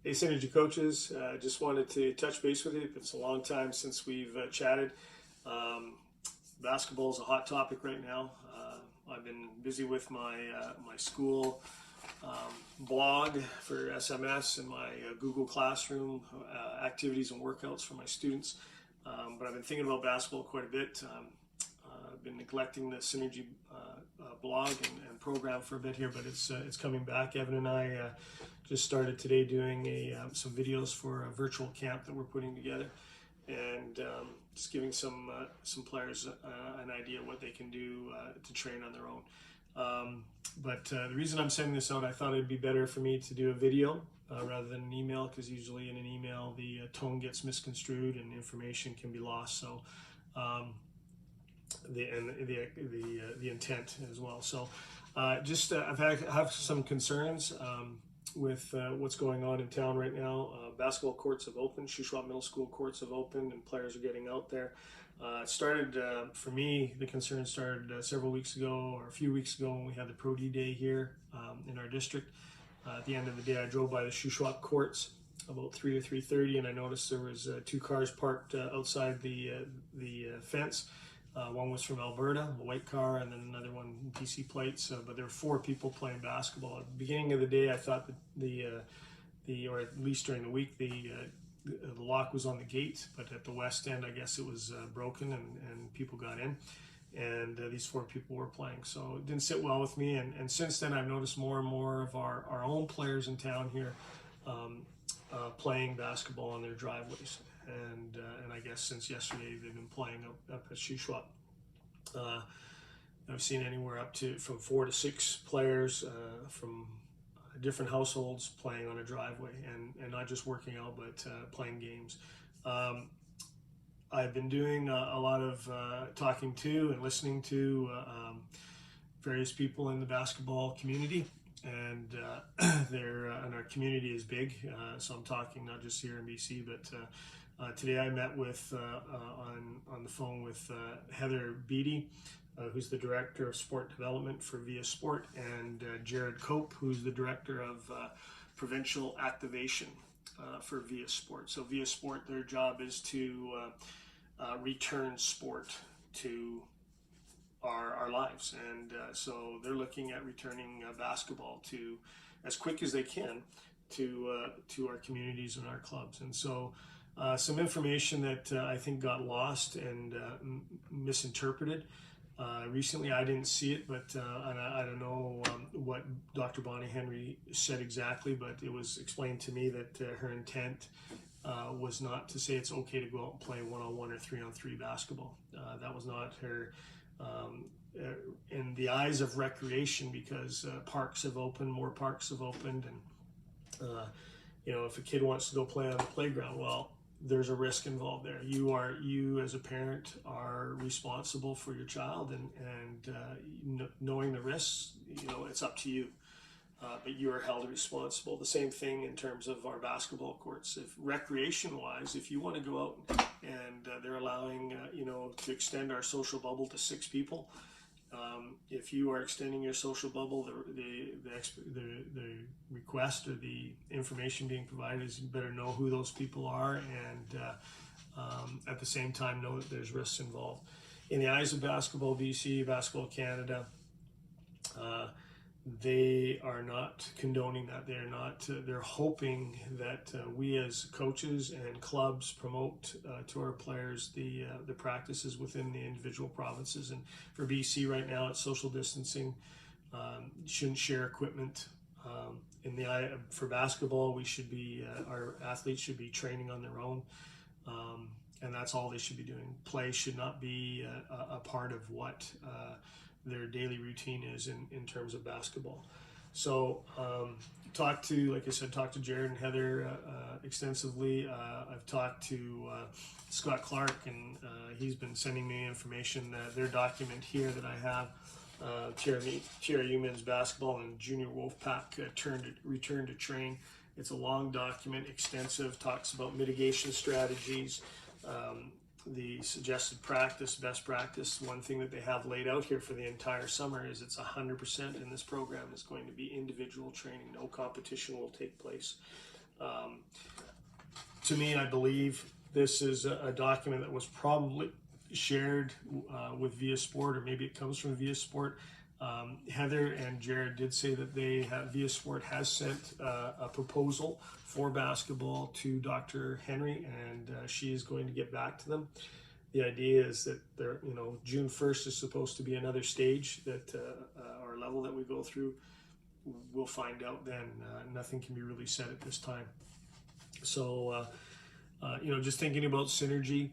Hey, Synergy coaches, just wanted to touch base with you. It's a long time since we've chatted. Um, Basketball is a hot topic right now. I've been busy with my school blog for SMS and my Google Classroom activities and workouts for my students. But I've been thinking about basketball quite a bit. I've been neglecting the Synergy blog and program for a bit here, but it's coming back. Evan and I just started today doing some videos for a virtual camp that we're putting together, and just giving some players an idea what they can do to train on their own. But the reason I'm sending this out, I thought it'd be better for me to do a video rather than an email, because usually in an email the tone gets misconstrued and information can be lost. So the intent as well. So have some concerns with what's going on in town right now. Basketball courts have opened, Shuswap Middle School courts have opened, and players are getting out there. It started, for me, the concern started several weeks ago, or a few weeks ago, when we had the Pro D Day here in our district. At the end of the day, I drove by the Shuswap courts about 3 to 3:30, and I noticed there was 2 cars parked outside the fence. One was from Alberta, a white car, and then another one BC plates. But there were 4 people playing basketball. At the beginning of the day, I thought that or at least during the week, the lock was on the gate, but at the west end, I guess it was broken, and people got in. And these 4 people were playing, so it didn't sit well with me. And since then, I've noticed more and more of our own players in town here playing basketball on their driveways. And I guess since yesterday they've been playing up at Shuswap. I've seen anywhere up to from 4 to 6 players from different households playing on a driveway, and not just working out, but playing games. I've been doing a lot of talking to and listening to various people in the basketball community, and and our community is big. So I'm talking not just here in BC, but today I met with on the phone with Heather Beattie, who's the director of sport development for Via Sport, and Jared Cope, who's the director of provincial activation for Via Sport. So Via Sport, their job is to return sport to our lives, and so they're looking at returning basketball to as quick as they can to our communities and our clubs. And so some information that I think got lost and misinterpreted recently. I didn't see it, but and I don't know what Dr. Bonnie Henry said exactly, but it was explained to me that her intent was not to say it's okay to go out and play one-on-one or 3-on-3 basketball. That was not her in the eyes of recreation, because parks have opened, more parks have opened, and if a kid wants to go play on the playground, well, there's a risk involved there. You as a parent are responsible for your child, and knowing the risks, it's up to you. But you are held responsible. The same thing in terms of our basketball courts. If recreation-wise, if you want to go out and they're allowing, to extend our social bubble to 6 people, if you are extending your social bubble, the request or the information being provided is you better know who those people are, and at the same time know that there's risks involved. In the eyes of Basketball BC, Basketball Canada, they are not condoning that. They're not. They're hoping that we as coaches and clubs promote to our players the practices within the individual provinces. And for BC right now, it's social distancing. Shouldn't share equipment. For basketball, we should be our athletes should be training on their own, and that's all they should be doing. Play should not be a part of what their daily routine is in terms of basketball. So talked to Jared and Heather extensively. I've talked to Scott Clark, and he's been sending me information. Their document here that I have, TRU men's basketball and junior Wolfpack return to train. It's a long document, extensive, talks about mitigation strategies, the suggested practice, best practice. One thing that they have laid out here for the entire summer is it's 100% in this program is going to be individual training. No competition will take place. Um, to me, I believe this is a document that was probably shared with Via Sport, or maybe it comes from Via Sport. Heather and Jared did say that Via Sport has sent a proposal for basketball to Dr. Henry, and she is going to get back to them. The idea is that June 1st is supposed to be another stage that or level that we go through. We'll find out then. Nothing can be really said at this time. So, just thinking about synergy.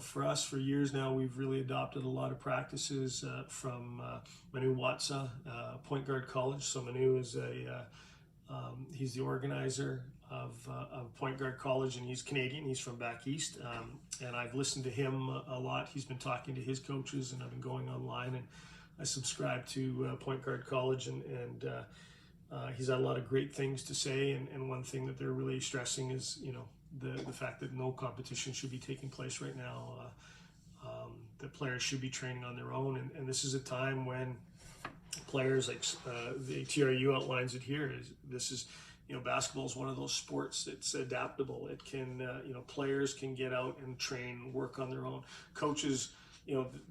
For us, for years now, we've really adopted a lot of practices from Manu Watsa, Point Guard College. So Manu is he's the organizer of Point Guard College, and he's Canadian. He's from back east, and I've listened to him a lot. He's been talking to his coaches, and I've been going online, and I subscribe to Point Guard College, and he's had a lot of great things to say. And one thing that they're really stressing is, the fact that no competition should be taking place right now. The players should be training on their own, and this is a time when players, like the TRU outlines it here, basketball is one of those sports that's adaptable. It can, players can get out and train, work on their own. Coaches,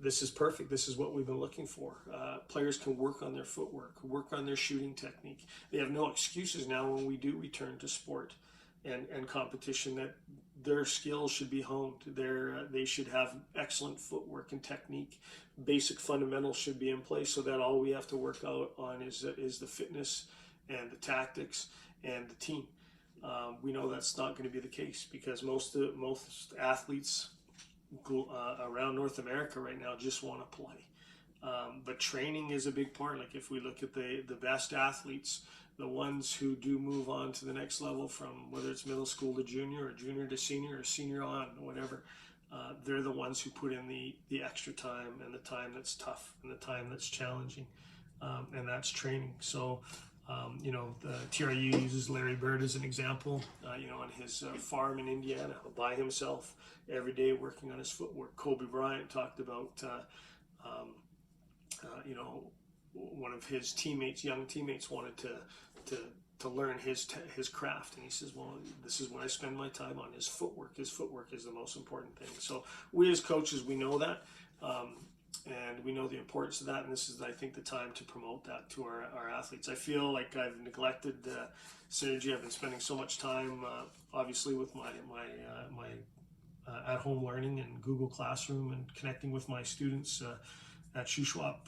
this is perfect. This is what we've been looking for. Players can work on their footwork, work on their shooting technique. They have no excuses now when we do return to sport and competition, that their skills should be honed. They should have excellent footwork and technique. Basic fundamentals should be in place, so that all we have to work out on is the fitness and the tactics and the team. We know that's not going to be the case, because most athletes around North America right now just want to play. But training is a big part. Like, if we look at the best athletes, the ones who do move on to the next level, from whether it's middle school to junior, or junior to senior, or senior on, whatever, they're the ones who put in the extra time, and the time that's tough, and the time that's challenging, and that's training. So, the TRU uses Larry Bird as an example, on his farm in Indiana, by himself, every day working on his footwork. Kobe Bryant talked about, one of his young teammates wanted to learn his craft, and he says, well, this is what I spend my time on, his footwork. His footwork is the most important thing. So we as coaches, we know that, and we know the importance of that, and this is, I think, the time to promote that to our athletes. I feel like I've neglected synergy. I've been spending so much time, obviously, with my at-home learning and Google Classroom, and connecting with my students at Shuswap.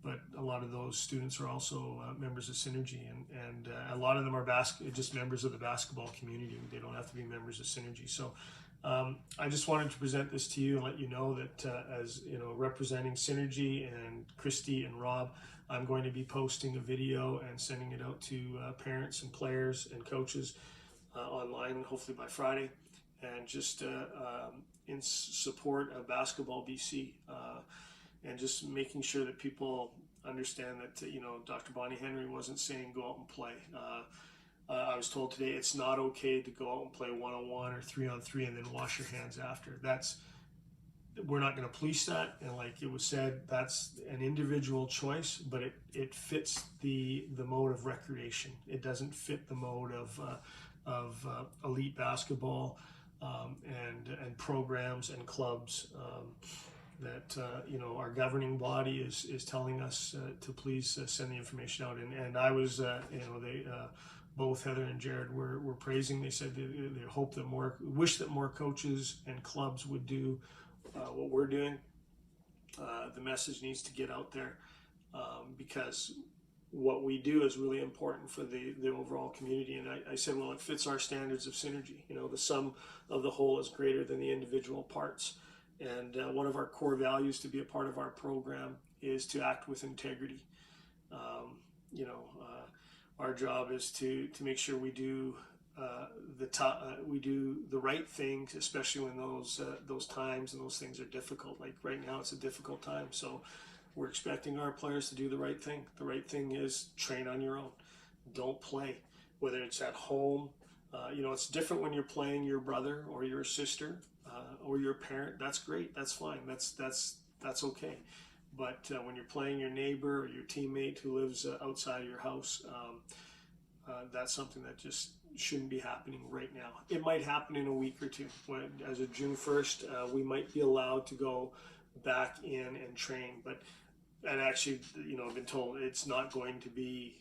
But a lot of those students are also members of Synergy, and a lot of them are just members of the basketball community. They don't have to be members of Synergy. So I just wanted to present this to you and let you know that as representing Synergy and Christy and Rob, I'm going to be posting a video and sending it out to parents and players and coaches online, hopefully by Friday, and just in support of Basketball BC. And just making sure that people understand that, Dr. Bonnie Henry wasn't saying go out and play. I was told today it's not okay to go out and play one-on-one or three-on-three and then wash your hands after. We're not going to police that. And like it was said, that's an individual choice, but it fits the mode of recreation. It doesn't fit the mode of elite basketball and programs and clubs. That our governing body is telling us to please send the information out, and I was both Heather and Jared were praising. They said they wish that more coaches and clubs would do what we're doing. The message needs to get out there, because what we do is really important for the overall community. And I said, well, it fits our standards of synergy. The sum of the whole is greater than the individual parts. And one of our core values to be a part of our program is to act with integrity. Our job is to make sure we do the right things, especially when those times and those things are difficult. Like right now, it's a difficult time, so we're expecting our players to do the right thing. The right thing is train on your own. Don't play, whether it's at home. It's different when you're playing your brother or your sister. Or your parent. That's great. That's fine. That's okay. But when you're playing your neighbor or your teammate who lives outside of your house, that's something that just shouldn't be happening right now. It might happen in a week or two. As of June 1st, we might be allowed to go back in and train, and actually, I've been told it's not going to be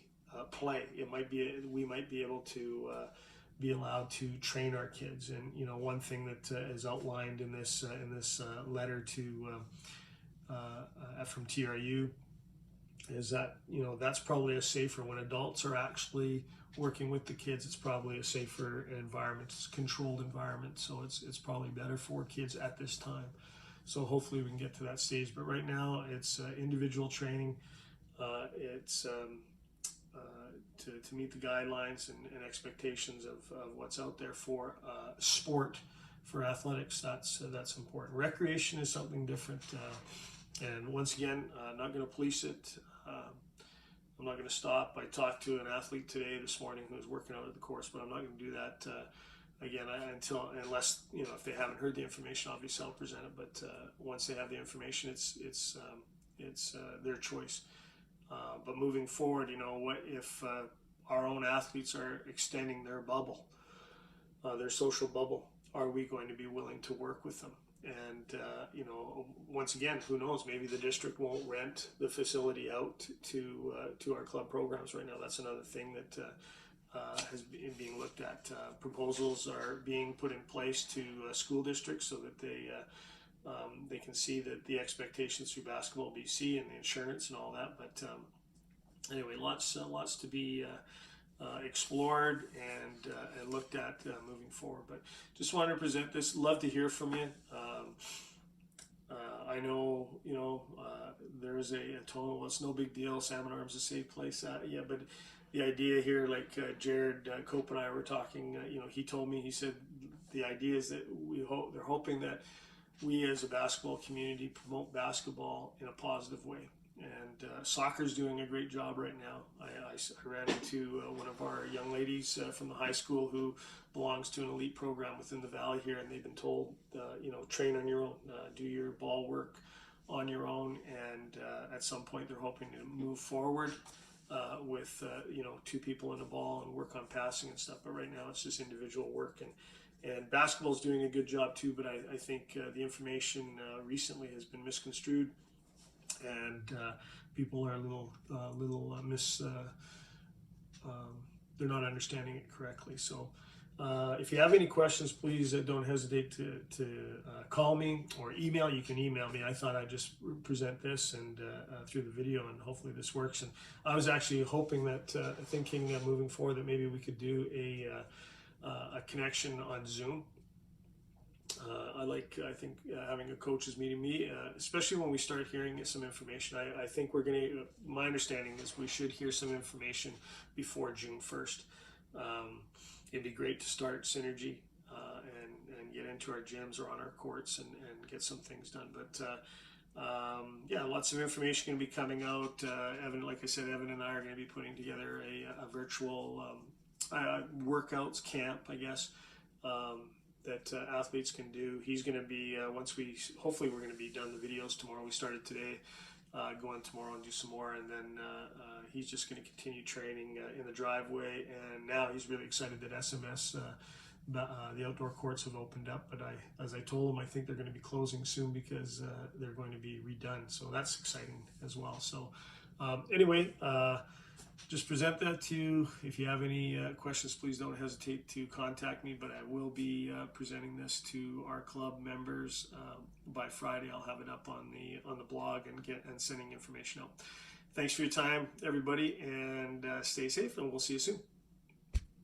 play. It might be, we might be able to be allowed to train our kids. And one thing that is outlined in this letter to from TRU is that that's probably a safer, when adults are actually working with the kids, it's probably a safer environment. It's a controlled environment, so it's probably better for kids at this time. So hopefully we can get to that stage. But right now it's individual training. It's to meet the guidelines and expectations of what's out there for sport, for athletics. That's important. Recreation is something different. And once again, I'm not going to police it. I'm not going to stop. I talked to an athlete this morning who was working out at the course, but I'm not going to do that again unless if they haven't heard the information. Obviously, I'll present it. But once they have the information, it's their choice. But moving forward, what if our own athletes are extending their bubble, their social bubble? Are we going to be willing to work with them? And once again, who knows? Maybe the district won't rent the facility out to our club programs right now. That's another thing that has been being looked at. Proposals are being put in place to school districts so that they can see that the expectations through Basketball BC and the insurance and all that. But anyway, lots to be explored and looked at moving forward. But just wanted to present this. Love to hear from you. I know there is a tone. Well, it's no big deal. Salmon Arms is a safe place. Yeah, but the idea here, like Jared Cope and I were talking. He told me. He said the idea is that they're hoping that we as a basketball community promote basketball in a positive way. And soccer's doing a great job right now. I ran into one of our young ladies from the high school who belongs to an elite program within the valley here, and they've been told, train on your own, do your ball work on your own, and at some point they're hoping to move forward with two people in a ball and work on passing and stuff. But right now it's just individual work, and basketball's doing a good job too. But I think the information recently has been misconstrued. And people are a little they're not understanding it correctly. So if you have any questions, please don't hesitate to call me or email. You can email me. I thought I'd just present this and through the video, and hopefully this works. And I was actually hoping that, thinking moving forward, that maybe we could do a connection on Zoom. I think having a coach is meeting me, especially when we start hearing some information. I think my understanding is we should hear some information before June 1st. It'd be great to start synergy and get into our gyms or on our courts and get some things done. But yeah, lots of information going to be coming out. Evan, like I said, Evan and I are going to be putting together a virtual workouts camp, I guess. That athletes can do. He's going to be, hopefully we're going to be done the videos tomorrow. We started today, go in tomorrow and do some more, and then he's just going to continue training in the driveway. And now he's really excited that SMS, the outdoor courts have opened up. But as I told him, I think they're going to be closing soon because they're going to be redone. So that's exciting as well. So anyway, just present that to you. If you have any questions, please don't hesitate to contact me. But I will be presenting this to our club members by Friday. I'll have it up on the blog and sending information out. Thanks for your time, everybody, and stay safe, and we'll see you soon.